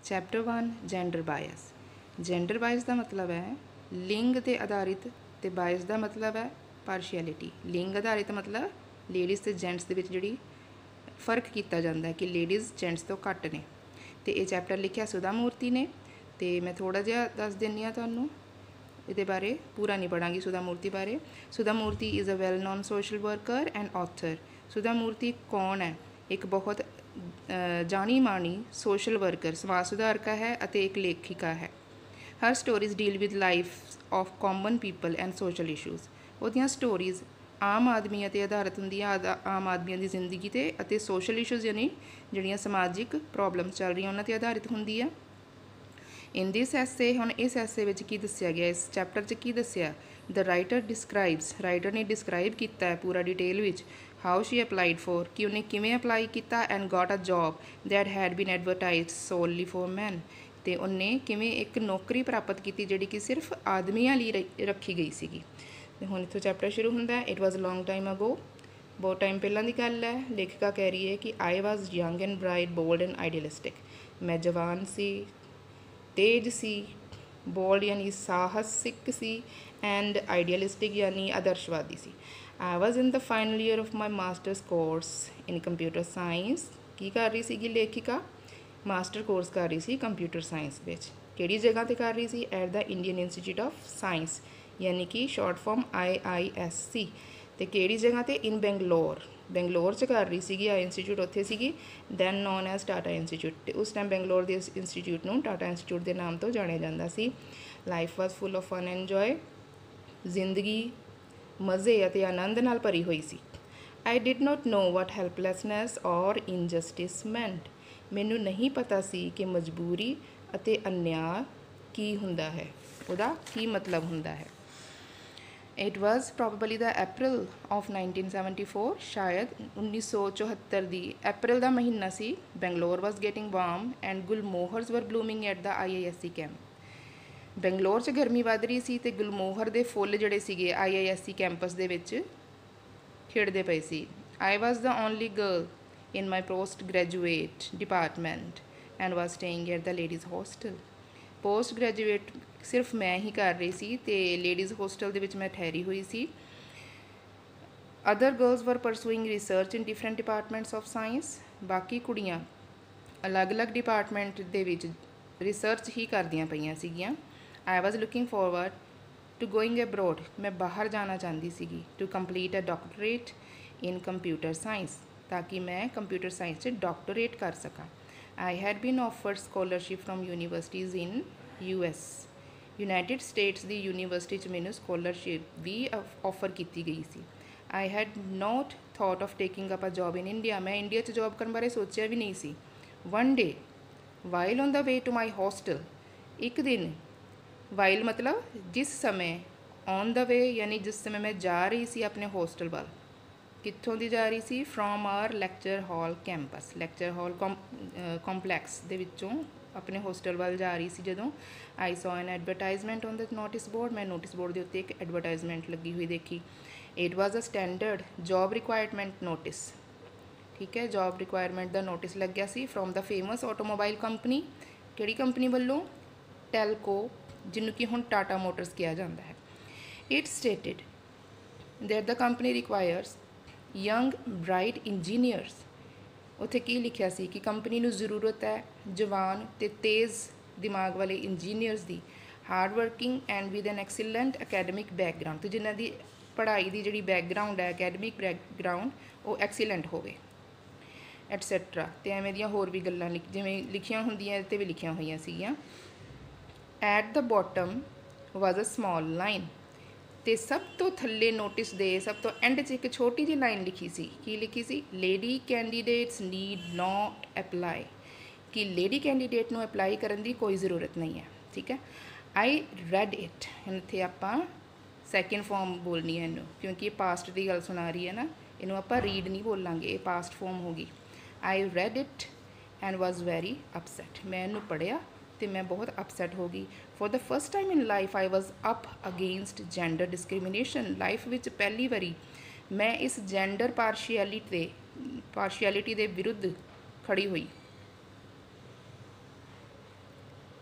Chapter 1 gender bias. Gender bias का मतलब है लिंग ते आधारित, ते बायस का मतलब है पार्शियलिटी। लिंग आधारित मतलब लेडीज़ ते जेंट्स दे विच जिहड़ी फर्क किया जाता है कि लेडीज़ जेंट्स तो घट ने। तो ये चैप्टर लिखिया सुधा मूर्ति ने, तो मैं थोड़ा जिहा दस दिंदी हाँ तुहानूं ये बारे, पूरा नहीं पढ़ांगी सुधा मूर्ति बारे। Sudha Murthy is a well known social worker and author. Sudha Murthy कौन है? एक बहुत जानी मानी सोशल वर्कर, समाज सुधारका है अते एक लेखिका है। Her stories deal with life of common people and social issues. ਉਹਦੀਆਂ स्टोरीज आम आदमियों ते आधारित ਹੁੰਦੀਆਂ, आम आदमियों की जिंदगी ते अते सोशल इशूज़ यानी ਜਿਹੜੀਆਂ समाजिक प्रॉब्लम्स चल रही उन्हां ते आधारित ਹੁੰਦੀ ਆ। इन दिस एसे हुण इस एसे विच की दस्सिया गया, इस चैप्टर च की दस्सिया, द राइटर डिस्क्राइब्स, राइटर ने डिस्क्राइब किया है पूरा डिटेल विच हाउ शी अपलाइड फॉर, कि उन्हें किवें अप्लाई किया and got a job that had been advertise solely for man, तो उन्हें किवें एक नौकरी प्राप्त की जिहड़ी कि सिर्फ आदमियों लई रखी गई सीगी। ते हुण इत्थों चैप्टर शुरू हुंदा है। It was long time ago, बहुत टाइम पहलां दी गल है। लेखिका कह रही है कि I was young and bright bold and idealistic, मैं जवान सी, तेज सी, बोल्ड यानी साहसिक सी, एंड आइडियलिस्टिक यानी आदर्शवादी सी। I was in the final year of my masters course in computer science. की कर रही सी लेखिका? मास्टर कोर्स कर रही सी कंप्यूटर साइंस विच। किहड़ी जगह ते कर रही सी? At the Indian Institute of Science, यानी कि शॉर्ट फॉर्म IISC। तो किहड़ी जगह ते? इन बेंगलोर, बेंगलोर च कर रही सी इंस्टीट्यूट, उत्थे सी then known as Tata Institute. उस टाइम बेंगलोर के इंस्टीट्यूट नूं टाटा इंस्टीट्यूट के नाम तो जानिया जाता सी। Life was full of fun and joy, जिंदगी मज़े अते आनंद नाल भरी हुई सी। I did not know what helplessness और इनजस्टिस मैंट, मैनू नहीं पता सी कि मजबूरी अते अन्याय की हुंदा है, उहदा की मतलब हुंदा है। It was probably the April of 1974, शायद 1974 की अप्रैल का महीना सी। Bangalore was getting warm and gulmohars were blooming at the IISC camp. Bangalore च गर्मी वध रही सी ते गुलमोहर के फुੱਲ जिहड़े सीगे IISC कैंपस दे विच खिड़दे पए सी। I was the only girl in my post graduate department and was staying at the ladies hostel. Post graduate सिर्फ मैं ही कर रही सी ते लेडीज़ होस्टल दे विच मैं ठहरी हुई सी। Other girls were pursuing research in different departments of science, बाकी कुड़ियाँ अलग अलग डिपार्टमेंट दे विच रिसर्च ही करदियाँ पईयां सीगियां। I was looking forward to going abroad, मैं बाहर जाना चाहती सीगी, to complete a doctorate in computer science, ताकि मैं कंप्यूटर साइंस से डॉक्टरेट कर सकां। I had been offered scholarship from universities in US, United States की यूनीवर्सिटी च मैनू स्कॉलरशिप भी ऑफर की गई सी। I had not thought of taking up a job in India, मैं इंडिया च जॉब करने बारे सोचा भी नहीं सी। One day while on the way to my hostel, एक दिन, वाइल मतलब जिस समय, ऑन द वे यानी जिस समय मैं जा रही सी अपने हॉस्टल वाल। कित्थों दी जा रही सी? From our lecture hall campus, lecture hall complex दे विचों अपने हॉस्टल वाल जा रही सी जदों I saw an advertisement on the notice board, मैं नोटिस बोर्ड के उत्ते एक एडवरटाइजमेंट लगी हुई देखी। It was a standard job requirement notice, ठीक है, जॉब रिक्वायरमेंट का नोटिस लग गया सी from the famous automobile company. किहड़ी कंपनी वालों? टैलको, जिन्हों कि हुण टाटा मोटर्स कहा जाता है। It stated that the company requires young bright engineers, उत्थे की लिखिया सी कि कंपनी नूं जरूरत है जवान ते तेज़ दिमाग वाले इंजीनियर्स की, hard working and with an excellent academic background, तो जिन्हां दी पढ़ाई की जिहड़ी बैकग्राउंड है अकैडमिक बैकग्राउंड वो एक्सीलेंट होवे एटसैट्रा। तो एवें दियां होर भी गल्लां जिवें लिखियां हुंदियां इत्ते भी लिखियां होईयां सीगियां। At the bottom was a small line, तो सब तो थल्ले नोटिस दे सब तो एंड च एक छोटी जी लाइन लिखी सी। की लिखी सी? Lady candidates need not apply, कि लेडी कैंडीडेट नूं अप्लाई करन दी कोई ज़रूरत नहीं है, ठीक है। आई रैड इट, इत्थे आपां सैकेंड फॉर्म बोलनी है इनू, क्योंकि पास्ट की गल सुना रही है ना, इनू आपां रीड नहीं बोलांगे, ये पास्ट फॉर्म होगी। I read it and was very upset, मैं इनू पढ़िया तो मैं बहुत अपसैट हो गई। For the first time in life I was up against gender discrimination, life विच पहली बारी मैं इस जेंडर पार्शियलिटी दे विरुद्ध खड़ी हुई।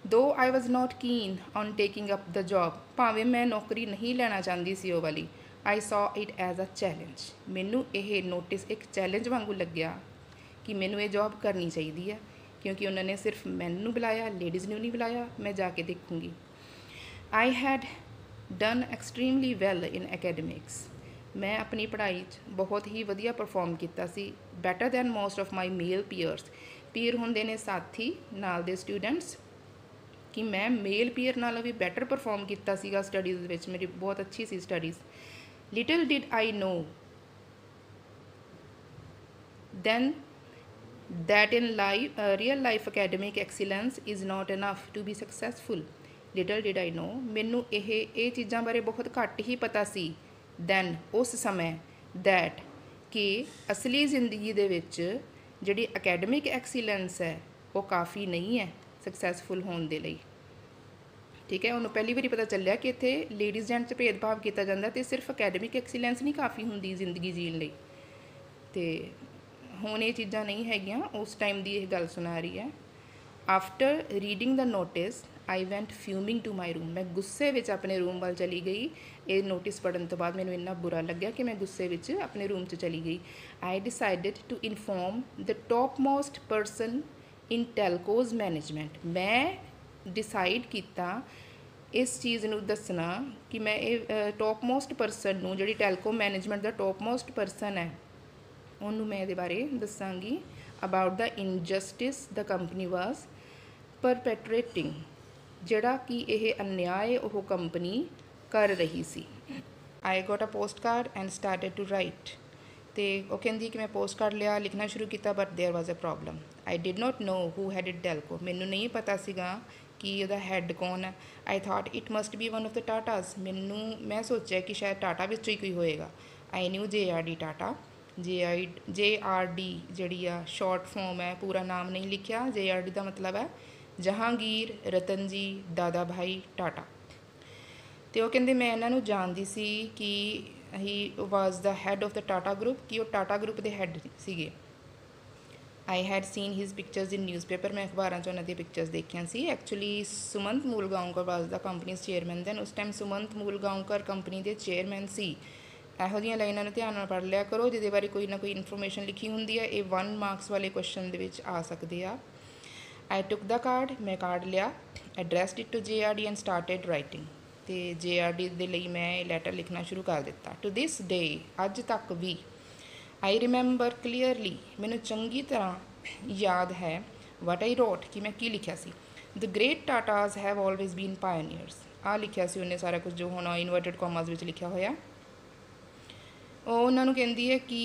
दो I was not keen on taking up the job, भावें मैं नौकरी नहीं लेना चाहती सी वो वाली, I saw it as a challenge, मैनू ये नोटिस एक चैलेंज वांगू लग्या कि मैनू ये जॉब करनी चाहिए है, क्योंकि उन्होंने सिर्फ मैनू बुलाया, लेडीज़ ने नहीं बुलाया, मैं जाके देखूँगी। I had done extremely well in academics, मैं अपनी पढ़ाई बहुत ही वधिया परफॉर्म किया सी, better than most of my male peers, peer होंदे ने साथी नाल दे स्टूडेंट्स, कि मैं मेल पीयर नालों भी बैटर परफॉर्म किया सीगा स्टडीज़ विच, मेरी बहुत अच्छी सी studies. Little did I know then that in life real life academic excellence is not enough to be successful. Little did I know, मैनू ये चीज़ों बारे बहुत घट ही पता सी दैन उस समय, दैट कि असली जिंदगी दे विच जिहड़ी अकैडमिक एक्सीलेंस है वो काफ़ी नहीं है सक्सैसफुल होने दे लई। ठीक है, उन्होंने पहली बारी पता चलिया कि इत्थे लेडीज़ जेंट्स भेदभाव किया जाता, तो सिर्फ अकैडमिक एक्सीलेंस नहीं काफ़ी होंदी जिंदगी जीण लई, ते हुण ये चीज़ां नहीं हैगियां, उस टाइम की यह गल सुना रही है। After reading the notice I went fuming to my room, मैं गुस्से विच अपने रूम वाल चली गई। ये नोटिस पढ़न तो बाद मैनू इन्ना बुरा लग्या कि मैं गुस्से विच अपने रूम च चली गई। I decided to inform the top most person in Telco's management, मैं डिसाइड किया इस चीज़ नू दसना कि मैं ये टॉप मोस्ट परसन नू, जिहड़ी टैलको मैनेजमेंट का टॉप मोस्ट परसन है, उन्होंने मैं ये बारे दसांगी about the injustice the company was perpetrating, जिहड़ा कि यह अन्याय वो कंपनी कर रही सी। I got a postcard and started to write, तो वह कहती कि मैं पोस्ट कार्ड लिया, लिखना शुरू किया, but there was a problem. I did not know who head Telco, मैनू नहीं पता सीगा कि ਉਹਦਾ हैड कौन है। I thought it must be one of the Tatas, मैं सोचा कि शायद टाटा विच ही कोई होएगा। I knew JRD Tata, JRD ji short form है, पूरा नाम नहीं लिखा। JRD का मतलब है जहांगीर रतन जी दादा भाई टाटा। तो वह कहते मैं इन्हों जानती सी कि he was the head of the Tata group, कि वो टाटा ग्रुप के हैड सीगे। I had seen his pictures in newspaper, मैं अखबारों च उन्होंने पिक्चर्स देखिया सी। Actually Sumant Mulgaonkar was the company chairman then, उस टाइम सुमंत मूलगांवकर कंपनी के चेयरमैन सी। ਇਹੋ ਜਿਹੀਆਂ ਲਾਈਨਾਂ ਨੂੰ ਧਿਆਨ ਨਾਲ ਪੜ੍ਹ ਲਿਆ ਕਰੋ, ਜਿਹਦੇ ਬਾਰੇ ਕੋਈ ਨਾ ਕੋਈ ਇਨਫੋਰਮੇਸ਼ਨ ਲਿਖੀ ਹੁੰਦੀ ਹੈ। ਇਹ 1 ਮਾਰਕਸ ਵਾਲੇ ਕੁਐਸਚਨ ਦੇ ਵਿੱਚ ਆ ਸਕਦੇ ਆ। ਆਈ ਟੁੱਕ ਦਾ ਕਾਰਡ, ਮੈਂ ਕਾਰਡ ਲਿਆ, addressed it to JRD and started writing, ਅਤੇ JRD ਦੇ ਲਈ ਮੈਂ ਇਹ ਲੈਟਰ ਲਿਖਣਾ ਸ਼ੁਰੂ ਕਰ ਦਿੱਤਾ। ਟੂ ਦਿਸ ਡੇ, ਅੱਜ ਤੱਕ ਵੀ आई रिमैंबर क्लीयरली, मैनू चंगी तरह याद है वट आई रोट, कि मैं की लिखा सी। The great Tatas have always been pioneers, आ लिखा सी उन्हें सारा कुछ जो हुण इनवर्टेड कॉमास विच लिखा होया। उन्होंने कहती है कि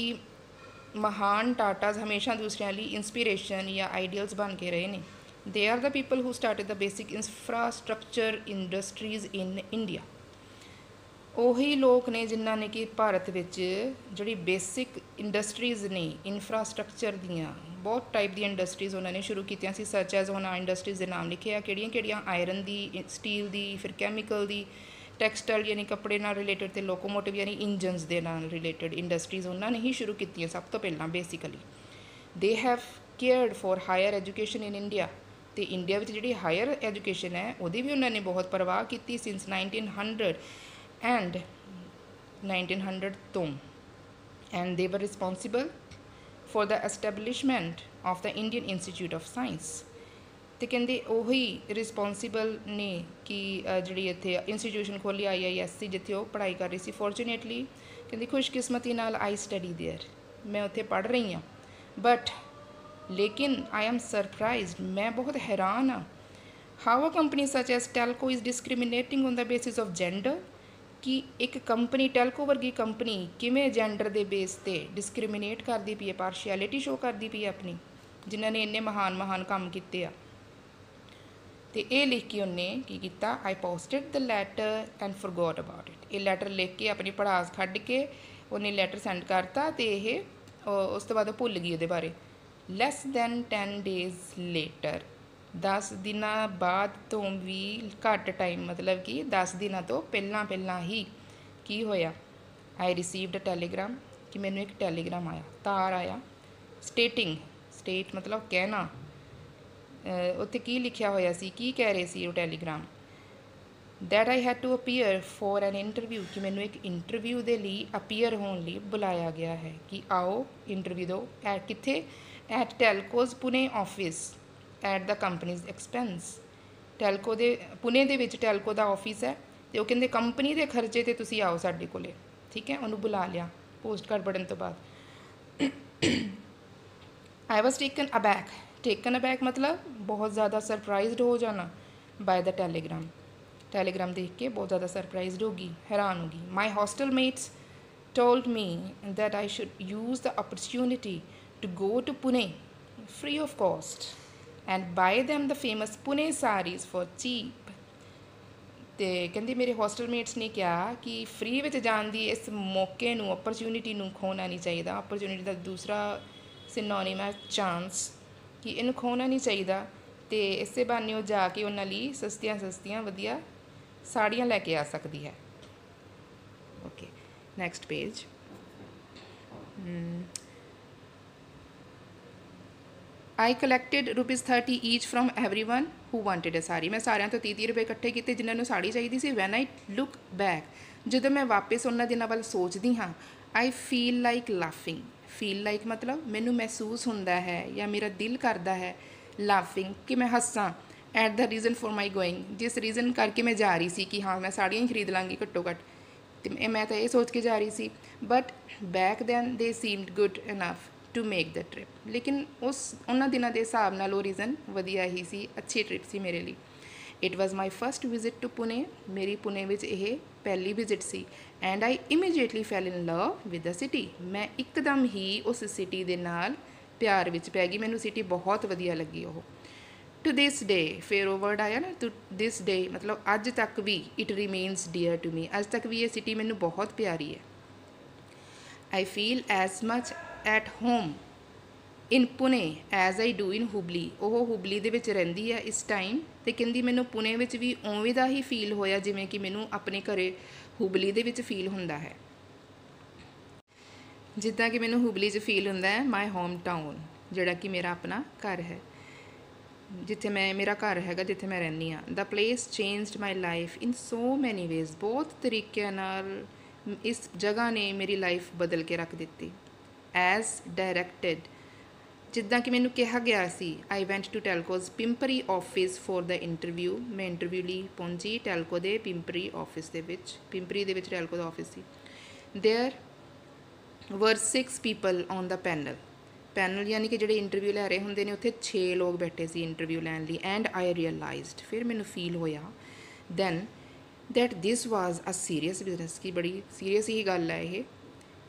महान टाटाज हमेशा दूसरों लिए इंस्पीरेशन या आइडियल्स बन के रहे हैं। They are the people who started the basic infrastructure industries in India, ਉਹੀ ਲੋਕ ਨੇ ਜਿਨ੍ਹਾਂ ਨੇ कि ਭਾਰਤ ਵਿੱਚ ਜਿਹੜੀ ਬੇਸਿਕ ਇੰਡਸਟਰੀਜ਼ ਨੇ ਇਨਫਰਾਸਟਰਕਚਰ ਦੀਆਂ ਬਹੁਤ ਟਾਈਪ ਦੀਆਂ ਇੰਡਸਟਰੀਜ਼ ਉਹਨਾਂ ਨੇ ਸ਼ੁਰੂ ਕੀਤੀਆਂ ਸੀ। ਸੱਚ ਐਜ਼ ਉਹਨਾਂ ਇੰਡਸਟਰੀਜ਼ ਦੇ ਨਾਮ ਲਿਖੇ ਆ, ਕਿਹੜੀਆਂ ਆਇਰਨ ਦੀ, ਸਟੀਲ ਦੀ, ਫਿਰ ਕੈਮੀਕਲ ਦੀ, ਟੈਕਸਟਾਈਲ ਯਾਨੀ ਕੱਪੜੇ ਨਾਲ ਰਿਲੇਟਡ, ਅਤੇ ਲੋਕੋਮੋਟਿਵ ਯਾਨੀ ਇੰਜਨਸ ਦੇ ਨਾਲ ਰਿਲੇਟਡ ਇੰਡਸਟਰੀਜ਼ ਉਹਨਾਂ ਨੇ ਹੀ ਸ਼ੁਰੂ ਕੀਤੀਆਂ ਸਭ ਤੋਂ ਪਹਿਲਾਂ basically. They have cared for higher education in India, ਅਤੇ ਇੰਡੀਆ ਵਿੱਚ ਜਿਹੜੀ ਹਾਇਰ ਐਜੂਕੇਸ਼ਨ ਹੈ ਉਹਦੀ ਵੀ ਉਹਨਾਂ ਨੇ ਬਹੁਤ ਪਰਵਾਹ ਕੀਤੀ ਸਿੰਸ 1900 and 1900 ਤੋਂ, and they were responsible for the establishment of the Indian Institute of Science, ਤੇ ਕਹਿੰਦੇ ਉਹੀ ਰਿਸਪੋਂਸੀਬਲ ਨੇ ਕਿ ਜਿਹੜੀ ਇੱਥੇ ਇੰਸਟੀਟਿਊਸ਼ਨ ਖੋਲ੍ਹੀ IISc, ਜਿੱਥੇ ਉਹ ਪੜ੍ਹਾਈ ਕਰ ਰਹੀ ਸੀ। ਫੋਰਚੂਨੇਟਲੀ ਕਹਿੰਦੀ ਖੁਸ਼ਕਿਸਮਤੀ ਨਾਲ ਆਈ ਸਟੱਡੀ ਦੇਅਰ, ਮੈਂ ਉੱਥੇ ਪੜ੍ਹ ਰਹੀ ਹਾਂ, ਬਟ ਲੇਕਿਨ ਆਈ ਐਮ ਸਰਪ੍ਰਾਈਜ਼ਡ, ਮੈਂ ਬਹੁਤ ਹੈਰਾਨ ਹਾਂ। How a company such as Telco is discriminating on the basis of gender, कि एक कंपनी टैलको वर्गी कंपनी किवें जेंडर के बेस पर डिस्क्रिमिनेट करती पई है, पार्शियलिटी शो करती पई है अपनी, जिन्होंने इन्ने महान काम किए आ। तो ये लिख के उन्हें की किया, I posted the latter and forgot about it, ये लैटर लिख के अपनी पढ़ास खड्ड के उन्हें लैटर सेंड करता, तो ये उस तो बाद भुल गई वो बारे। लैस दैन 10 days लेटर, 10 दिनों बाद तो भी घट टाइम, मतलब कि 10 दिनों तो पहला ही की होया, आई रिसीव्ड अ टैलीग्राम, कि मैनू एक टैलीग्राम आया, तार आया, स्टेट मतलब कहना ਉੱਥੇ ਕੀ ਲਿਖਿਆ ਹੋਇਆ ਸੀ, ਕੀ ਕਹਿ ਰਹੇ ਸੀ ਉਹ telegram, that I had to appear for an interview, ਕਿ ਮੈਨੂੰ ਇੱਕ ਇੰਟਰਵਿਊ ਦੇ ਲਈ ਅਪੀਅਰ ਹੋਣ ਲਈ ਬੁਲਾਇਆ ਗਿਆ ਹੈ, ਕਿ ਆਓ ਇੰਟਰਵਿਊ ਦਿਓ। ਐਟ ਕਿੱਥੇ? At Telco's Pune office at the company's expense. Telco ਦੇ ਪੁਣੇ ਦੇ ਵਿੱਚ ਟੈਲਕੋ ਦਾ ਆਫਿਸ ਹੈ, ਅਤੇ ਉਹ ਕਹਿੰਦੇ ਕੰਪਨੀ ਦੇ ਖਰਚੇ 'ਤੇ ਤੁਸੀਂ ਆਓ ਸਾਡੇ ਕੋਲੇ। ਠੀਕ ਹੈ, ਉਹਨੂੰ ਬੁਲਾ ਲਿਆ ਪੋਸਟ ਕਾਰਡ ਪੜ੍ਹਨ ਤੋਂ ਬਾਅਦ। ਆਈ ਵਾਜ਼ ਟੇਕਨ ਅਬੈਕ ਮਤਲਬ ਬਹੁਤ ਜ਼ਿਆਦਾ ਸਰਪ੍ਰਾਈਜ਼ਡ ਹੋ ਜਾਣਾ ਬਾਏ ਦਾ ਟੈਲੀਗ੍ਰਾਮ ਦੇਖ ਕੇ ਬਹੁਤ ਜ਼ਿਆਦਾ ਸਰਪ੍ਰਾਈਜ਼ਡ ਹੋ ਗਈ, ਹੈਰਾਨ ਹੋ ਗਈ। My hostel mates told me that I should use the opportunity to go to Pune free of cost and buy them the famous Pune sarees for cheap। ਅਤੇ ਕਹਿੰਦੀ ਮੇਰੇ ਹੋਸਟਲਮੇਟਸ ਨੇ ਕਿਹਾ ਕਿ ਫ੍ਰੀ ਵਿੱਚ ਜਾਣ ਦੀ ਇਸ ਮੌਕੇ ਨੂੰ, ਓਪਰਚੁਨਿਟੀ ਨੂੰ ਖੋਣਾ ਨਹੀਂ ਚਾਹੀਦਾ। ਓਪਰਚੁਨਿਟੀ ਦਾ ਦੂਸਰਾ ਸਿਨੋਨਿਮ ਹੈ ਚਾਂਸ, ਕਿ ਇਹਨੂੰ ਖੋਣਾ ਨਹੀਂ ਚਾਹੀਦਾ। ਅਤੇ ਇਸੇ ਬਹਾਨੇ ਉਹ ਜਾ ਕੇ ਉਹਨਾਂ ਲਈ ਸਸਤੀਆਂ ਵਧੀਆ ਸਾੜੀਆਂ ਲੈ ਕੇ ਆ ਸਕਦੀ ਹੈ। Okay, next page. I collected ₹30 each from everyone who wanted a saree। ਮੈਂ ਸਾਰਿਆਂ ਤੋਂ 30 ਰੁਪਏ ਇਕੱਠੇ ਕੀਤੇ ਜਿਨ੍ਹਾਂ ਨੂੰ ਸਾੜੀ ਚਾਹੀਦੀ ਸੀ। When I look back, ਜਦੋਂ ਮੈਂ ਵਾਪਸ ਉਹਨਾਂ ਦਿਨਾਂ ਵੱਲ ਸੋਚਦੀ ਹਾਂ, I feel like laughing। feel like ਮਤਲਬ ਮੈਨੂੰ ਮਹਿਸੂਸ ਹੁੰਦਾ ਹੈ ਜਾਂ ਮੇਰਾ ਦਿਲ ਕਰਦਾ ਹੈ laughing, ਕਿ ਮੈਂ ਹੱਸਾਂ at the reason for my going, ਜਿਸ ਰੀਜ਼ਨ ਕਰਕੇ ਮੈਂ ਜਾ ਰਹੀ ਸੀ ਕਿ ਹਾਂ ਮੈਂ ਸਾੜੀਆਂ ਹੀ ਖਰੀਦ ਲਾਂਗੀ ਘੱਟੋ ਘੱਟ, ਅਤੇ ਮੈਂ ਤਾਂ ਇਹ ਸੋਚ ਕੇ ਜਾ ਰਹੀ ਸੀ। But back then they seemed good enough to make the trip. ਲੇਕਿਨ ਉਹਨਾਂ ਦਿਨਾਂ ਦੇ ਹਿਸਾਬ ਨਾਲ ਉਹ ਰੀਜ਼ਨ ਵਧੀਆ ਹੀ ਸੀ, ਅੱਛੀ ਟ੍ਰਿਪ ਸੀ ਮੇਰੇ ਲਈ। It was my first visit to Pune. ਮੇਰੀ ਪੁਣੇ ਵਿੱਚ ਇਹ ਪਹਿਲੀ ਵਿਜ਼ਿਟ ਸੀ। And I immediately fell in love with the city. ਮੈਂ ਇੱਕਦਮ ਹੀ ਉਸ ਸਿਟੀ ਦੇ ਨਾਲ ਪਿਆਰ ਵਿੱਚ ਪੈ ਗਈ। ਮੈਨੂੰ ਸਿਟੀ ਬਹੁਤ ਵਧੀਆ ਲੱਗੀ ਉਹ। ਟੂ ਦਿਸ ਡੇ, ਫਿਰ ਉਹ ਵਰਡ ਆਇਆ ਨਾ, ਟੂ ਦਿਸ ਡੇ ਮਤਲਬ ਅੱਜ ਤੱਕ ਵੀ, it remains dear to me, ਅੱਜ ਤੱਕ ਵੀ ਇਹ ਸਿਟੀ ਮੈਨੂੰ ਬਹੁਤ ਪਿਆਰੀ ਹੈ। I feel as much at home in Pune as I do in Hubli. ਉਹ ਹੁਬਲੀ ਦੇ ਵਿੱਚ ਰਹਿੰਦੀ ਹੈ ਇਸ ਟਾਈਮ, ਅਤੇ ਕਹਿੰਦੀ ਮੈਨੂੰ ਪੁਣੇ ਵਿੱਚ ਵੀ ਉਵੇਂ ਦਾ ਹੀ ਫੀਲ ਹੋਇਆ ਜਿਵੇਂ ਕਿ ਮੈਨੂੰ ਆਪਣੇ ਘਰੇ ਹੁਬਲੀ ਦੇ ਵਿੱਚ ਫੀਲ ਹੁੰਦਾ ਹੈ, ਜਿੱਦਾਂ ਕਿ ਮੈਨੂੰ ਹੁਬਲੀ 'ਚ ਫੀਲ ਹੁੰਦਾ ਹੈ ਮਾਈ ਹੋਮ ਟਾਊਨ, ਜਿਹੜਾ ਕਿ ਮੇਰਾ ਆਪਣਾ ਘਰ ਹੈ, ਜਿੱਥੇ ਮੇਰਾ ਘਰ ਹੈਗਾ, ਜਿੱਥੇ ਮੈਂ ਰਹਿੰਦੀ ਹਾਂ। The place changed my life in so many ways. ਬਹੁਤ ਤਰੀਕਿਆਂ ਨਾਲ ਇਸ ਜਗ੍ਹਾ ਨੇ ਮੇਰੀ ਲਾਈਫ ਬਦਲ ਕੇ ਰੱਖ ਦਿੱਤੀ। ਐਜ਼ ਡਾਇਰੈਕਟਡ, ਜਿੱਦਾਂ ਕਿ ਮੈਨੂੰ ਕਿਹਾ ਗਿਆ ਸੀ। I went to Telco's Pimpri office for the interview. ਮੈਂ ਇੰਟਰਵਿਊ ਲਈ ਪਹੁੰਚੀ ਟੈਲਕੋ ਦੇ ਪਿੰਪਰੀ ਆਫਿਸ ਦੇ ਵਿੱਚ। ਪਿੰਪਰੀ ਦੇ ਵਿੱਚ ਟੈਲਕੋ ਦਾ ਆਫਿਸ ਸੀ। ਦੇਅਰ ਵਰ 6 ਪੀਪਲ ਔਨ ਦਾ ਪੈਨਲ ਯਾਨੀ ਕਿ ਜਿਹੜੇ ਇੰਟਰਵਿਊ ਲੈ ਰਹੇ ਹੁੰਦੇ ਨੇ, ਉੱਥੇ 6 ਲੋਕ ਬੈਠੇ ਸੀ ਇੰਟਰਵਿਊ ਲੈਣ ਲਈ। ਐਂਡ ਆਈ ਰੀਅਲਾਈਜ਼ਡ, ਫਿਰ ਮੈਨੂੰ ਫੀਲ ਹੋਇਆ then that this was a serious business, ਕਿ ਬੜੀ ਸੀਰੀਅਸ ਹੀ ਗੱਲ ਹੈ ਇਹ।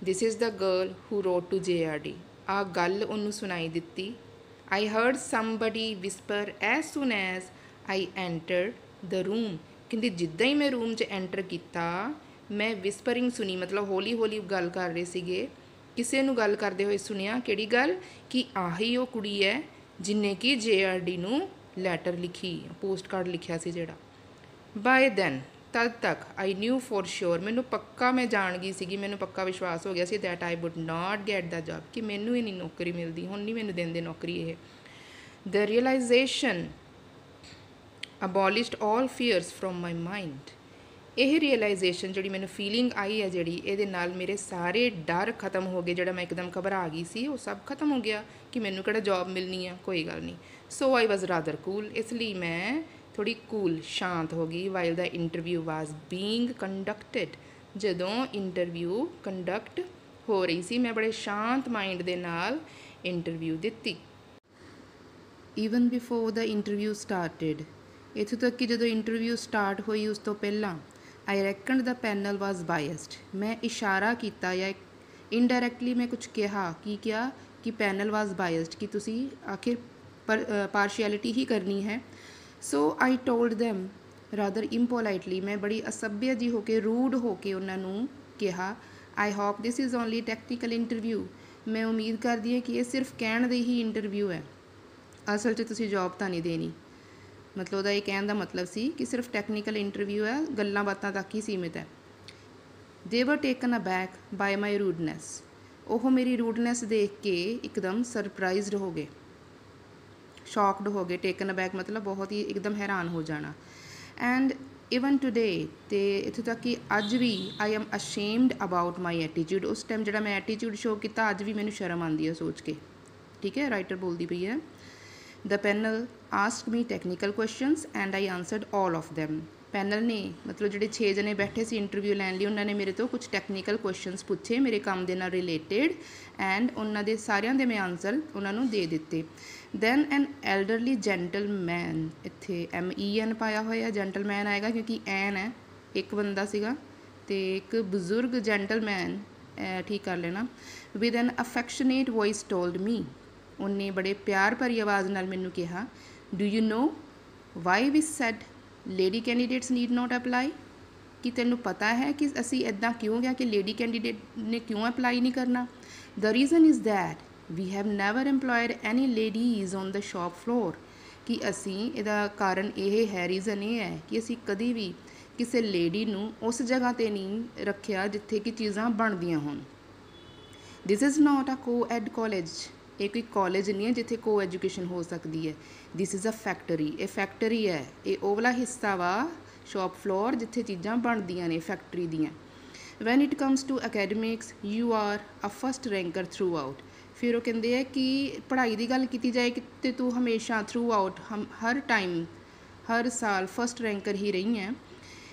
This is the girl who wrote to JRD। ਆਹ ਗੱਲ ਉਹਨੂੰ ਸੁਣਾਈ ਦਿੱਤੀ। I heard somebody whisper as soon as I entered the room. ਕਹਿੰਦੀ ਜਿੱਦਾਂ ਹੀ ਮੈਂ ਰੂਮ 'ਚ ਐਂਟਰ ਕੀਤਾ, ਮੈਂ ਵਿਸਪਰਿੰਗ ਸੁਣੀ, ਮਤਲਬ ਹੌਲੀ ਹੌਲੀ ਗੱਲ ਕਰ ਰਹੇ ਸੀਗੇ, ਕਿਸੇ ਨੂੰ ਗੱਲ ਕਰਦੇ ਹੋਏ ਸੁਣਿਆ। ਕਿਹੜੀ ਗੱਲ? ਕਿ ਆਹੀ ਉਹ ਕੁੜੀ ਹੈ ਜਿਹਨੇ ਕਿ JRD ਨੂੰ ਲੈਟਰ ਲਿਖੀ, ਪੋਸਟ ਕਾਰਡ ਲਿਖਿਆ ਸੀ ਜਿਹੜਾ। ਬਾਏ ਦੈਨ, ਤਦ ਤੱਕ ਆਈ ਨਿਊ ਫੋਰ ਸ਼ੋਰ, ਮੈਨੂੰ ਪੱਕਾ, ਮੈਂ ਜਾਣ ਗਈ ਸੀਗੀ, ਮੈਨੂੰ ਪੱਕਾ ਵਿਸ਼ਵਾਸ ਹੋ ਗਿਆ ਸੀ that I would not get the job, ਕਿ ਮੈਨੂੰ ਹੀ ਨਹੀਂ ਨੌਕਰੀ ਮਿਲਦੀ, ਹੁਣ ਨਹੀਂ ਮੈਨੂੰ ਦਿੰਦੇ ਨੌਕਰੀ ਇਹ। ਦ ਰੀਅਲਾਈਜ਼ੇਸ਼ਨ ਅਬੋਲਿਸ਼ਡ ਆਲ ਫੀਅਰਸ ਫਰੋਮ ਮਾਈ ਮਾਈਂਡ। ਇਹ ਰੀਅਲਾਈਜ਼ੇਸ਼ਨ ਜਿਹੜੀ ਮੈਨੂੰ ਫੀਲਿੰਗ ਆਈ ਹੈ ਜਿਹੜੀ, ਇਹਦੇ ਨਾਲ ਮੇਰੇ ਸਾਰੇ ਡਰ ਖਤਮ ਹੋ ਗਏ। ਜਿਹੜਾ ਮੈਂ ਇੱਕਦਮ ਘਬਰਾ ਗਈ ਸੀ ਉਹ ਸਭ ਖਤਮ ਹੋ ਗਿਆ ਕਿ ਮੈਨੂੰ ਕਿਹੜਾ ਜੋਬ ਮਿਲਣੀ ਆ, ਕੋਈ ਗੱਲ ਨਹੀਂ। ਸੋ ਆਈ ਵਾਜ਼ ਰਾਦਰ ਕੂਲ, ਇਸ ਲਈ ਮੈਂ ਥੋੜ੍ਹੀ ਕੂਲ, ਸ਼ਾਂਤ ਹੋ ਗਈ। ਵਾਈਲ ਦਾ ਇੰਟਰਵਿਊ ਵਾਜ਼ ਬੀਂਗ ਕੰਡਕਟਡ, ਜਦੋਂ ਇੰਟਰਵਿਊ ਕੰਡਕਟ ਹੋ ਰਹੀ ਸੀ, ਮੈਂ ਬੜੇ ਸ਼ਾਂਤ ਮਾਈਂਡ ਦੇ ਨਾਲ ਇੰਟਰਵਿਊ ਦਿੱਤੀ। ਈਵਨ ਬਿਫੋਰ ਦਾ ਇੰਟਰਵਿਊ ਸਟਾਰਟਿਡ, ਇੱਥੋਂ ਤੱਕ ਕਿ ਜਦੋਂ ਇੰਟਰਵਿਊ ਸਟਾਰਟ ਹੋਈ ਉਸ ਤੋਂ ਪਹਿਲਾਂ ਆਈ ਰੈਕਨਡ ਦਾ ਪੈਨਲ ਵਾਜ਼ ਬਾਇਸਡ। ਮੈਂ ਇਸ਼ਾਰਾ ਕੀਤਾ ਜਾਂ ਇਨਡਾਇਰੈਕਟਲੀ ਮੈਂ ਕੁਝ ਕਿਹਾ, ਕੀ ਕਿਹਾ? ਕਿ ਪੈਨਲ ਵਾਜ਼ ਬਾਇਸਡ, ਕਿ ਤੁਸੀਂ ਆਖਿਰ ਪਾਰਸ਼ੀਐਲਿਟੀ ਹੀ ਕਰਨੀ ਹੈ। ਸੋ ਆਈ ਟੋਲਡ ਦੈਮ ਰਾਦਰ ਇੰਪੋਲਾਈਟਲੀ, ਮੈਂ ਬੜੀ ਅਸੱਭਿਆ ਜੀ ਹੋ ਕੇ, ਰੂਡ ਹੋ ਕੇ ਉਹਨਾਂ ਨੂੰ ਕਿਹਾ, I hope this is only technical interview. ਮੈਂ ਉਮੀਦ ਕਰਦੀ ਹਾਂ ਕਿ ਇਹ ਸਿਰਫ ਕਹਿਣ ਦੇ ਹੀ ਇੰਟਰਵਿਊ ਹੈ, ਅਸਲ 'ਚ ਤੁਸੀਂ ਜੋਬ ਤਾਂ ਨਹੀਂ ਦੇਣੀ। ਮਤਲਬ ਉਹਦਾ ਇਹ ਕਹਿਣ ਦਾ ਮਤਲਬ ਸੀ ਕਿ ਸਿਰਫ ਟੈਕਨੀਕਲ ਇੰਟਰਵਿਊ ਹੈ, ਗੱਲਾਂ ਬਾਤਾਂ ਤੱਕ ਹੀ ਸੀਮਿਤ ਹੈ। ਦੇ ਵਰ ਟੇਕਨ ਅਬੈਕ ਬਾਏ ਮਾਈ ਰੂਡਨੈਸ। ਉਹ ਮੇਰੀ ਰੂਡਨੈਸ ਦੇਖ ਕੇ ਇੱਕਦਮ ਸਰਪ੍ਰਾਈਜ਼ਡ ਹੋ ਗਏ, ਸ਼ੌਕਡ ਹੋ ਗਏ, ਟੇਕਨ ਅਬੈਕ ਮਤਲਬ ਬਹੁਤ ਹੀ ਇੱਕਦਮ ਹੈਰਾਨ ਹੋ ਜਾਣਾ। ਐਂਡ ਈਵਨ ਟੂਡੇ, ਅਤੇ ਇੱਥੋਂ ਤੱਕ ਕਿ ਅੱਜ ਵੀ I am ashamed about my attitude. ਉਸ ਟਾਈਮ ਜਿਹੜਾ ਮੈਂ ਐਟੀਟਿਊਡ ਸ਼ੋਅ ਕੀਤਾ ਅੱਜ ਵੀ ਮੈਨੂੰ ਸ਼ਰਮ ਆਉਂਦੀ ਹੈ ਸੋਚ ਕੇ। ਠੀਕ ਹੈ, ਰਾਈਟਰ ਬੋਲਦੀ ਪਈ ਹੈ। The panel asked me technical questions and I answered all of them. Panel ਨੇ ਮਤਲਬ ਜਿਹੜੇ 6 ਜਣੇ ਬੈਠੇ ਸੀ ਇੰਟਰਵਿਊ ਲੈਣ ਲਈ, ਉਹਨਾਂ ਨੇ ਮੇਰੇ ਤੋਂ ਕੁਝ ਟੈਕਨੀਕਲ ਕੁਐਸਚਨਸ ਪੁੱਛੇ ਮੇਰੇ ਕੰਮ ਦੇ ਨਾਲ ਰਿਲੇਟਡ, ਐਂਡ ਉਹਨਾਂ ਦੇ ਸਾਰਿਆਂ ਦੇ ਮੈਂ ਆਨਸਰ ਉਹਨਾਂ ਨੂੰ ਦੇ ਦਿੱਤੇ। ਦੈਨ ਐਨ ਐਲਡਰਲੀ ਜੈਂਟਲਮੈਨ, ਇੱਥੇ MEN ਪਾਇਆ ਹੋਇਆ, ਜੈਂਟਲਮੈਨ ਆਏਗਾ ਕਿਉਂਕਿ ਐਨ ਹੈ, ਇੱਕ ਬੰਦਾ ਸੀਗਾ, ਅਤੇ ਇੱਕ ਬਜ਼ੁਰਗ ਜੈਂਟਲਮੈਨ, ਠੀਕ ਕਰ ਲੈਣਾ, with an affectionate voice told me, ਉਹਨੇ ਬੜੇ ਪਿਆਰ ਭਰੀ ਆਵਾਜ਼ ਨਾਲ ਮੈਨੂੰ ਕਿਹਾ, do you know why we said lady candidates need not apply, ਕਿ ਤੈਨੂੰ ਪਤਾ ਹੈ ਕਿ ਅਸੀਂ ਇੱਦਾਂ ਕਿਉਂ ਗਿਆ ਕਿ ਲੇਡੀ ਕੈਂਡੀਡੇਟ ਨੇ ਕਿਉਂ ਅਪਲਾਈ ਨਹੀਂ ਕਰਨਾ। The reason is that we have never employed any ladies on the shop floor, ਕਿ ਅਸੀਂ, ਇਹਦਾ ਕਾਰਨ ਇਹ ਹੈ, ਰੀਜ਼ਨ ਇਹ ਹੈ ਕਿ ਅਸੀਂ ਕਦੀ ਵੀ ਕਿਸੇ ਲੇਡੀ ਨੂੰ ਉਸ ਜਗ੍ਹਾ 'ਤੇ ਨਹੀਂ ਰੱਖਿਆ ਜਿੱਥੇ ਕਿ ਚੀਜ਼ਾਂ ਬਣਦੀਆਂ ਹੋਣ। This is not a co-ed college, ਇਹ ਕੋਈ ਕਾਲਜ ਨਹੀਂ ਹੈ ਜਿੱਥੇ ਕੋ ਐਜੂਕੇਸ਼ਨ ਹੋ ਸਕਦੀ ਹੈ। ਦਿਸ ਇਜ਼ ਅ ਫੈਕਟਰੀ, ਇਹ ਫੈਕਟਰੀ ਹੈ, ਇਹ ਉਹ ਵਾਲਾ ਹਿੱਸਾ ਵਾ ਸ਼ੌਪ ਫਲੋਰ ਜਿੱਥੇ ਚੀਜ਼ਾਂ ਬਣਦੀਆਂ ਨੇ, ਫੈਕਟਰੀ ਦੀਆਂ। When it comes to academics you are a first ranker throughout. ਫਿਰ ਉਹ ਕਹਿੰਦੇ ਆ ਕਿ ਪੜ੍ਹਾਈ ਦੀ ਗੱਲ ਕੀਤੀ ਜਾਏ ਤਾਂ ਤੂੰ ਹਮੇਸ਼ਾ ਥਰੂ ਆਊਟ, ਹਰ ਟਾਈਮ, ਹਰ ਸਾਲ ਫਸਟ ਰੈਂਕਰ ਹੀ ਰਹੀ ਹੈ।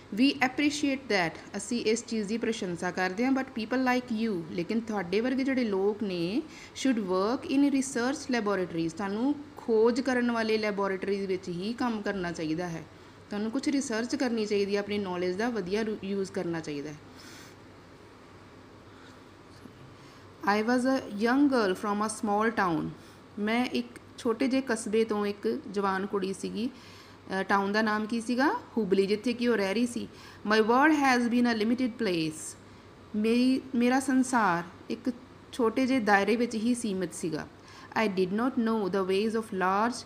ਵੀ ਐਪਰੀਸ਼ੀਏਟ ਦੈਟ, ਅਸੀਂ ਇਸ ਚੀਜ਼ ਦੀ ਪ੍ਰਸ਼ੰਸਾ ਕਰਦੇ ਹਾਂ, ਬਟ ਪੀਪਲ ਲਾਈਕ ਯੂ, ਲੇਕਿਨ ਤੁਹਾਡੇ ਵਰਗੇ ਜਿਹੜੇ ਲੋਕ ਨੇ, should work in research laboratories, ਤੁਹਾਨੂੰ ਖੋਜ ਕਰਨ ਵਾਲੇ ਲੈਬੋਰੇਟਰੀਜ਼ ਵਿੱਚ ਹੀ ਕੰਮ ਕਰਨਾ ਚਾਹੀਦਾ ਹੈ, ਤੁਹਾਨੂੰ ਕੁਛ ਰਿਸਰਚ ਕਰਨੀ ਚਾਹੀਦੀ ਹੈ, ਆਪਣੀ ਨੌਲੇਜ ਦਾ ਵਧੀਆ ਯੂਜ਼ ਕਰਨਾ ਚਾਹੀਦਾ ਹੈ। I was a young girl from a small town, ਮੈਂ ਇੱਕ ਛੋਟੇ ਜਿਹੇ ਕਸਬੇ ਤੋਂ ਇੱਕ ਜਵਾਨ ਕੁੜੀ ਸੀਗੀ। ਟਾਊਨ ਦਾ ਨਾਮ ਕੀ ਸੀਗਾ? ਹੁਬਲੀ, ਜਿੱਥੇ ਕਿ ਉਹ ਰਹਿ ਰਹੀ ਸੀ। My world has been a limited place, ਮੇਰਾ ਸੰਸਾਰ ਇੱਕ ਛੋਟੇ ਜਿਹੇ ਦਾਇਰੇ ਵਿੱਚ ਹੀ ਸੀਮਿਤ ਸੀਗਾ। I did not know the ways of large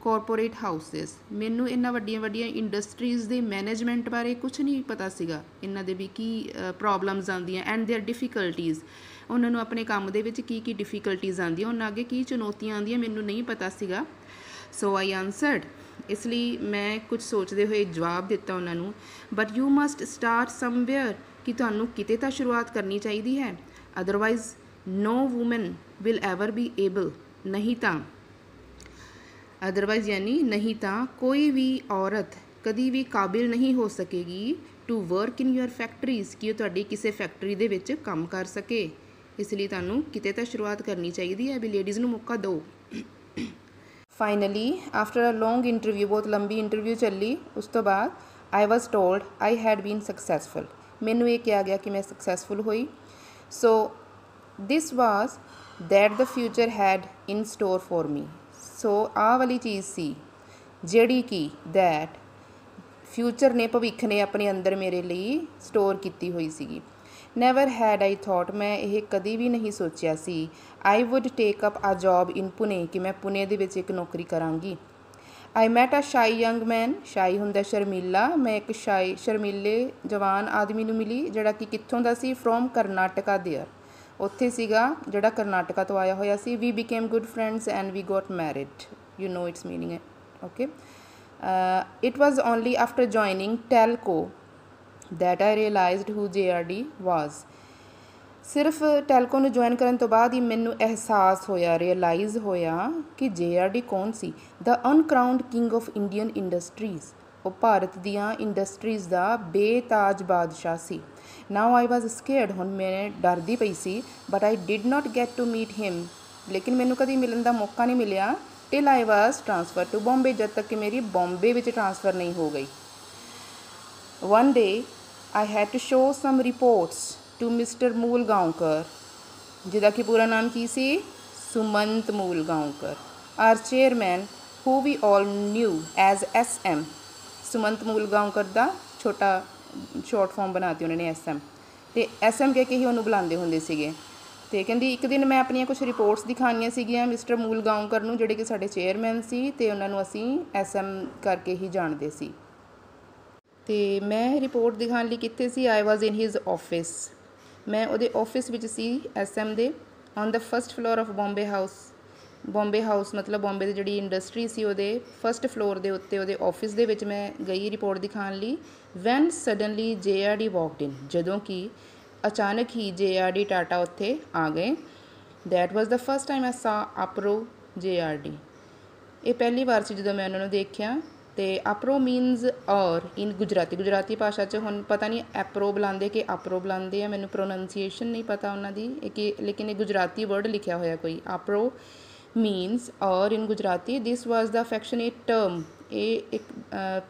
corporate houses, ਮੈਨੂੰ ਇਹਨਾਂ ਵੱਡੀਆਂ ਵੱਡੀਆਂ ਇੰਡਸਟਰੀਜ਼ ਦੇ ਮੈਨੇਜਮੈਂਟ ਬਾਰੇ ਕੁਛ ਨਹੀਂ ਪਤਾ ਸੀਗਾ, ਇਹਨਾਂ ਦੇ ਵੀ ਕੀ ਪ੍ਰੋਬਲਮਸ ਆਉਂਦੀਆਂ, ਐਂਡ ਦੇਅਰ ਡਿਫੀਕਲਟੀਜ਼, ਉਹਨਾਂ ਨੂੰ ਆਪਣੇ ਕੰਮ ਦੇ ਵਿੱਚ ਕੀ ਕੀ ਡਿਫੀਕਲਟੀਜ਼ ਆਉਂਦੀਆਂ, ਉਹਨਾਂ ਅੱਗੇ ਕੀ ਚੁਣੌਤੀਆਂ ਆਉਂਦੀਆਂ, ਮੈਨੂੰ ਨਹੀਂ ਪਤਾ ਸੀਗਾ। ਸੋ ਆਈ ਆਨਸਰਡ, ਇਸ ਲਈ ਮੈਂ ਕੁਝ ਸੋਚਦੇ ਹੋਏ ਜਵਾਬ ਦਿੱਤਾ ਉਹਨਾਂ ਨੂੰ, but you must start somewhere, ਕਿ ਤੁਹਾਨੂੰ ਕਿਤੇ ਤਾਂ ਸ਼ੁਰੂਆਤ ਕਰਨੀ ਚਾਹੀਦੀ ਹੈ, otherwise no woman will ever be able, ਨਹੀਂ ਤਾਂ ਅਦਰਵਾਈਜ਼ ਯਾਨੀ ਨਹੀਂ ਤਾਂ ਕੋਈ ਵੀ ਔਰਤ ਕਦੀ ਵੀ ਕਾਬਿਲ ਨਹੀਂ ਹੋ ਸਕੇਗੀ to work in your factories, ਕਿ ਉਹ ਤੁਹਾਡੀ ਕਿਸੇ ਫੈਕਟਰੀ ਦੇ ਵਿੱਚ ਕੰਮ ਕਰ ਸਕੇ। ਇਸ ਲਈ ਤੁਹਾਨੂੰ ਕਿਤੇ ਤਾਂ ਸ਼ੁਰੂਆਤ ਕਰਨੀ ਚਾਹੀਦੀ ਹੈ, ਵੀ ਲੇਡੀਜ਼ ਨੂੰ ਮੌਕਾ ਦਿਓ। Finally after a long interview, ਬਹੁਤ ਲੰਬੀ ਇੰਟਰਵਿਊ ਚੱਲੀ, ਉਸ ਤੋਂ ਬਾਅਦ I was told I had been successful, ਮੈਨੂੰ ਇਹ ਕਿਹਾ ਗਿਆ ਕਿ ਮੈਂ ਸਕਸੈਸਫੁਲ ਹੋਈ। So this was that the future had in store for me, so ਆਹ ਵਾਲੀ ਚੀਜ਼ ਸੀ ਜਿਹੜੀ ਕਿ ਦੈਟ ਫਿਊਚਰ ਨੇ, ਭਵਿੱਖ ਨੇ ਆਪਣੇ ਅੰਦਰ ਮੇਰੇ ਲਈ ਸਟੋਰ ਕੀਤੀ ਹੋਈ ਸੀਗੀ। ਨੈਵਰ ਹੈਡ ਆਈ ਥੋਟ, ਮੈਂ ਇਹ ਕਦੀ ਵੀ ਨਹੀਂ ਸੋਚਿਆ ਸੀ, I would take up a job in Pune, ਕਿ ਮੈਂ ਪੁਣੇ ਦੇ ਵਿੱਚ ਇੱਕ ਨੌਕਰੀ ਕਰਾਂਗੀ। ਆਈ ਮੈਟ ਅ ਸ਼ਾਈ ਯੰਗ ਮੈਨ, ਸ਼ਾਈ ਹੁੰਦਾ ਸ਼ਰਮੀਲਾ, ਮੈਂ ਇੱਕ ਸ਼ਰਮੀਲੇ ਜਵਾਨ ਆਦਮੀ ਨੂੰ ਮਿਲੀ, ਜਿਹੜਾ ਕਿ ਕਿੱਥੋਂ ਦਾ ਸੀ? ਫਰੋਮ ਕਰਨਾਟਕਾ ਦੇਅਰ, ਉੱਥੇ ਸੀਗਾ ਜਿਹੜਾ ਕਰਨਾਟਕਾ ਤੋਂ ਆਇਆ ਹੋਇਆ ਸੀ। We became good friends and we got married, you know its meaning, okay. It was only after joining Telco that I realised who JRD was, ਸਿਰਫ ਟੈਲਕੋ ਨੂੰ ਜੁਆਇਨ ਕਰਨ ਤੋਂ ਬਾਅਦ ਹੀ ਮੈਨੂੰ ਅਹਿਸਾਸ ਹੋਇਆ, ਰੀਅਲਾਈਜ਼ ਹੋਇਆ ਕਿ JRD ਕੌਣ ਸੀ। ਦ ਅਨਕਰਾਊਨਡ ਕਿੰਗ ਆਫ ਇੰਡੀਅਨ ਇੰਡਸਟਰੀਜ਼, ਉਹ ਭਾਰਤ ਦੀਆਂ ਇੰਡਸਟਰੀਜ਼ ਦਾ ਬੇਤਾਜ ਬਾਦਸ਼ਾਹ ਸੀ। ਨਾਓ ਆਈ ਵਾਜ਼ ਸਕੇਅਰਡ, ਹੁਣ ਮੈਂ ਡਰਦੀ ਪਈ ਸੀ, but I did not get to meet him, ਲੇਕਿਨ ਮੈਨੂੰ ਕਦੀ ਮਿਲਣ ਦਾ ਮੌਕਾ ਨਹੀਂ ਮਿਲਿਆ। Till I was transfer to Bombay, ਜਦ ਤੱਕ ਕਿ ਮੇਰੀ ਬੰਬੇ ਵਿੱਚ ਟਰਾਂਸਫਰ ਨਹੀਂ ਹੋ ਗਈ। One day I had to show some reports to mister Mulgaonkar, ਜਿਹਦਾ ਕਿ ਪੂਰਾ ਨਾਮ ਕੀ ਸੀ? Sumant Mulgaonkar, our chairman who we all knew as SM, Sumant Mulgaonkar ਦਾ ਛੋਟਾ ਸ਼ੋਰਟ ਫਾਰਮ ਬਣਾਤੀ ਉਹਨਾਂ ਨੇ SM, ਅਤੇ SM ਕਹਿ ਕੇ ਹੀ ਉਹਨੂੰ ਬੁਲਾਉਂਦੇ ਹੁੰਦੇ ਸੀਗੇ। ਅਤੇ ਕਹਿੰਦੀ ਇੱਕ ਦਿਨ ਮੈਂ ਆਪਣੀਆਂ ਕੁਛ ਰਿਪੋਰਟਸ ਦਿਖਾਉਣੀਆਂ ਸੀਗੀਆਂ ਮਿਸਟਰ ਮੂਲਗਾਓਂਕਰ ਨੂੰ, ਜਿਹੜੇ ਕਿ ਸਾਡੇ ਚੇਅਰਮੈਨ ਸੀ, ਅਤੇ ਉਹਨਾਂ ਨੂੰ ਅਸੀਂ SM ਕਰਕੇ ਹੀ ਜਾਣਦੇ ਸੀ। ਅਤੇ ਮੈਂ ਰਿਪੋਰਟ ਦਿਖਾਉਣ ਲਈ ਕਿੱਥੇ ਸੀ? ਆਈ ਵਾਜ਼ ਇਨ ਹਿਜ਼ ਆਫਿਸ, ਮੈਂ ਉਹਦੇ ਆਫਿਸ ਵਿੱਚ ਸੀ SM ਦੇ, on the first floor of Bombay House, Bombay House ਮਤਲਬ ਬੋਂਬੇ ਦੀ ਜਿਹੜੀ ਇੰਡਸਟਰੀ ਸੀ ਉਹਦੇ ਫਸਟ ਫਲੋਰ ਦੇ ਉੱਤੇ ਉਹਦੇ ਆਫਿਸ ਦੇ ਵਿੱਚ ਮੈਂ ਗਈ ਰਿਪੋਰਟ ਦਿਖਾਉਣ ਲਈ। When suddenly JRD walked in, ਜਦੋਂ ਕਿ ਅਚਾਨਕ ਹੀ JRD ਟਾਟਾ ਉੱਥੇ ਆ ਗਏ। That was the first time I saw APRO JRD। ਇਹ ਪਹਿਲੀ ਵਾਰ ਸੀ ਜਦੋਂ ਮੈਂ ਉਹਨਾਂ ਨੂੰ ਦੇਖਿਆ। ਅਤੇ APRO ਮੀਨਸ ਔਰ ਇਨ ਗੁਜਰਾਤੀ ਭਾਸ਼ਾ 'ਚ ਹੁਣ ਪਤਾ ਨਹੀਂ ਐਪਰੋ ਬੁਲਾਉਂਦੇ ਕਿ APRO ਬੁਲਾਉਂਦੇ ਆ, ਮੈਨੂੰ ਪ੍ਰੋਨੰਸੀਏਸ਼ਨ ਨਹੀਂ ਪਤਾ ਉਹਨਾਂ ਦੀ ਲੇਕਿਨ ਇਹ ਗੁਜਰਾਤੀ ਵਰਡ ਲਿਖਿਆ ਹੋਇਆ ਕੋਈ। APRO ਮੀਨਸ ਔਰ ਇਨ ਗੁਜਰਾਤੀ ਦਿਸ ਵਾਜ਼ ਦਾ ਅਫੈਕਸ਼ਨੇਟ ਟਰਮ। ਇਹ ਇੱਕ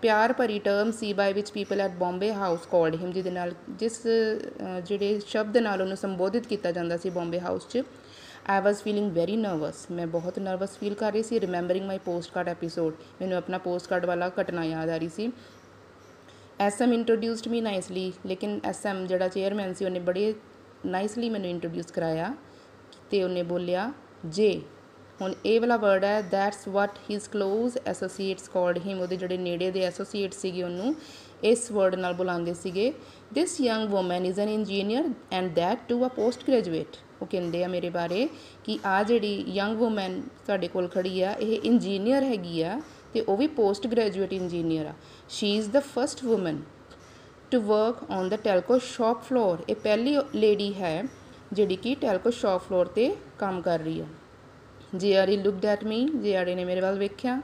ਪਿਆਰ ਭਰੀ ਟਰਮ ਸੀ by which people at Bombay House called him, ਜਿਹਦੇ ਨਾਲ ਜਿਹੜੇ ਸ਼ਬਦ ਨਾਲ ਉਹਨੂੰ ਸੰਬੋਧਿਤ ਕੀਤਾ ਜਾਂਦਾ ਸੀ ਬੋਂਬੇ ਹਾਊਸ 'ਚ। ਆਈ ਵਾਜ਼ ਫੀਲਿੰਗ ਵੈਰੀ ਨਰਵਸ, ਮੈਂ ਬਹੁਤ ਨਰਵਸ ਫੀਲ ਕਰ ਰਹੀ ਸੀ। ਰਿਮੈਂਬਰਿੰਗ ਮਾਈ ਪੋਸਟ ਕਾਰਡ ਐਪੀਸੋਡ, ਮੈਨੂੰ ਆਪਣਾ ਪੋਸਟ ਕਾਰਡ ਵਾਲਾ ਘਟਨਾ ਯਾਦ ਆ ਰਹੀ ਸੀ। SM ਇੰਟਰੋਡਿਊਸਡ ਮੀ ਨਾਈਸਲੀ, ਲੇਕਿਨ SM ਜਿਹੜਾ ਚੇਅਰਮੈਨ ਸੀ ਉਹਨੇ ਬੜੇ ਨਾਈਸਲੀ ਮੈਨੂੰ ਇੰਟਰੋਡਿਊਸ ਕਰਾਇਆ। ਅਤੇ ਉਹਨੇ ਬੋਲਿਆ ਜੇ, ਹੁਣ ਇਹ ਵਾਲਾ ਵਰਡ ਹੈ that's what his close associates called him, ਉਹਦੇ ਜਿਹੜੇ ਨੇੜੇ ਦੇ ਐਸੋਸੀਏਟ ਸੀਗੇ ਉਹਨੂੰ ਇਸ ਵਰਡ ਨਾਲ ਬੁਲਾਉਂਦੇ ਸੀਗੇ। This young woman is an engineer and that too a post graduate. ਉਹ ਕਹਿੰਦੇ ਆ ਮੇਰੇ ਬਾਰੇ ਕਿ ਆ ਜਿਹੜੀ ਯੰਗ ਵੂਮੈਨ ਤੁਹਾਡੇ ਕੋਲ ਖੜੀ ਆ ਇਹ ਇੰਜੀਨੀਅਰ ਹੈਗੀ ਆ, ਅਤੇ ਉਹ ਵੀ ਪੋਸਟ ਗ੍ਰੈਜੂਏਟ ਇੰਜੀਨੀਅਰ ਆ। She is the first woman to work on the Telco shop floor. ਇਹ ਪਹਿਲੀ ਲੇਡੀ ਹੈ ਜਿਹੜੀ ਕਿ ਟੈਲਕੋ ਸ਼ੌਪ ਫਲੋਰ 'ਤੇ ਕੰਮ ਕਰ ਰਹੀ ਆ। JRD looked at me, JRD ਨੇ ਮੇਰੇ ਵੱਲ ਵੇਖਿਆ।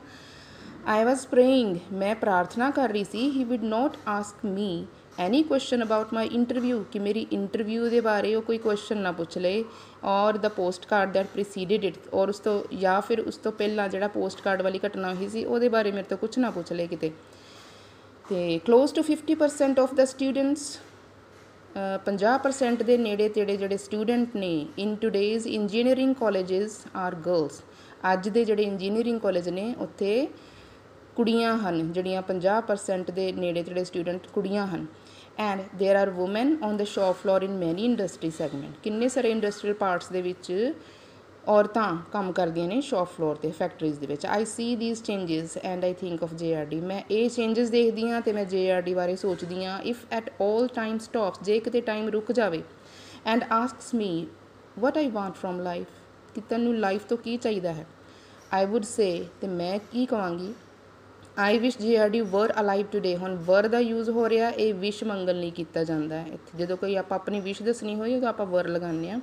ਆਈ ਵਾਜ਼ ਪ੍ਰੇਇੰਗ, ਮੈਂ ਪ੍ਰਾਰਥਨਾ ਕਰ ਰਹੀ ਸੀ। He would not ask me any question about my interview, ਕਿ ਮੇਰੀ ਇੰਟਰਵਿਊ ਦੇ ਬਾਰੇ ਉਹ ਕੋਈ ਕੁਐਸਚਨ ਨਾ ਪੁੱਛ ਲਏ। ਔਰ ਦਾ ਪੋਸਟ ਕਾਰਡ ਦੈਟ ਪ੍ਰੀਸੀਡਿਡ ਇਟ, ਔਰ ਉਸ ਤੋਂ ਜਾਂ ਫਿਰ ਉਸ ਤੋਂ ਪਹਿਲਾਂ ਜਿਹੜਾ ਪੋਸਟ ਕਾਰਡ ਵਾਲੀ ਘਟਨਾ ਹੋਈ ਸੀ ਉਹਦੇ ਬਾਰੇ ਮੇਰੇ ਤੋਂ ਕੁਛ ਨਾ ਪੁੱਛ ਲਏ ਕਿਤੇ। ਅਤੇ close to 50% of the students, 50% ਦੇ ਨੇੜੇ ਤੇੜੇ ਜਿਹੜੇ ਸਟੂਡੈਂਟ ਨੇ in today's engineering colleges are girls. ਅੱਜ ਦੇ ਜਿਹੜੇ ਇੰਜੀਨੀਅਰਿੰਗ ਕਾਲਜ ਨੇ ਉੱਥੇ ਕੁੜੀਆਂ ਹਨ, ਜਿਹੜੀਆਂ 50% ਦੇ ਨੇੜੇ ਤੇੜੇ ਸਟੂਡੈਂਟ ਕੁੜੀਆਂ ਹਨ। And there are women on the shop floor in many industry segment, ਕਿੰਨੇ ਸਾਰੇ ਇੰਡਸਟਰੀਅਲ ਪਾਰਟਸ ਦੇ ਵਿੱਚ ਔਰਤਾਂ ਕੰਮ ਕਰਦੀਆਂ ਨੇ ਸ਼ੌਪ ਫਲੋਰ 'ਤੇ, ਫੈਕਟਰੀਜ਼ ਦੇ ਵਿੱਚ। I see these changes and I think of JRD, ਮੈਂ ਇਹ ਚੇਂਜਸ ਦੇਖਦੀ ਹਾਂ ਅਤੇ ਮੈਂ JRD ਬਾਰੇ ਸੋਚਦੀ ਹਾਂ। If at all time stops, ਜੇ ਕਿਤੇ ਟਾਈਮ ਰੁਕ ਜਾਵੇ। And asks me what I want from life, ਕਿ ਤੈਨੂੰ ਲਾਈਫ ਤੋਂ ਕੀ ਚਾਹੀਦਾ ਹੈ। ਆਈ ਵੁੱਡ ਸੇ, ਅਤੇ ਮੈਂ ਕੀ ਕਹਾਂਗੀ, ਆਈ ਵਿਸ਼ JRD ਵਰ ਅਲਾਈਵ ਟੂਡੇ। ਹੁਣ ਵਰ ਦਾ ਯੂਜ਼ ਹੋ ਰਿਹਾ, ਇਹ ਵਿਸ਼ ਮੰਗਣ ਲਈ ਕੀਤਾ ਜਾਂਦਾ ਹੈ ਇੱਥੇ। ਜਦੋਂ ਕੋਈ ਆਪਾਂ ਆਪਣੀ ਵਿਸ਼ ਦੱਸਣੀ ਹੋਈ ਤਾਂ ਆਪਾਂ ਵਰ ਲਗਾਉਂਦੇ ਹਾਂ।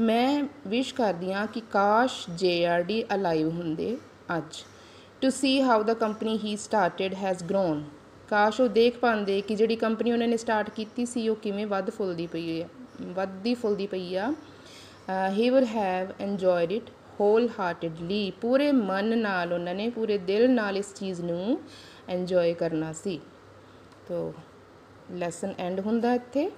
ਮੈਂ ਵਿਸ਼ ਕਰਦੀ ਹਾਂ ਕਿ ਕਾਸ਼ JRD ਅਲਾਈਵ ਹੁੰਦੇ ਅੱਜ, to see how the company he started has grown. ਕਾਸ਼ ਉਹ ਦੇਖ ਪਾਉਂਦੇ ਕਿ ਜਿਹੜੀ ਕੰਪਨੀ ਉਹਨਾਂ ਨੇ ਸਟਾਰਟ ਕੀਤੀ ਸੀ ਉਹ ਕਿਵੇਂ ਵੱਧਦੀ ਫੁੱਲਦੀ ਪਈ ਆ। He would have enjoyed it wholeheartedly, ਪੂਰੇ ਮਨ ਨਾਲ ਉਹਨਾਂ ਨੇ, ਪੂਰੇ ਦਿਲ ਨਾਲ ਇਸ ਚੀਜ਼ ਨੂੰ ਇੰਜੋਏ ਕਰਨਾ ਸੀ। ਤੋ ਲੈਸਨ ਐਂਡ ਹੁੰਦਾ ਇੱਥੇ।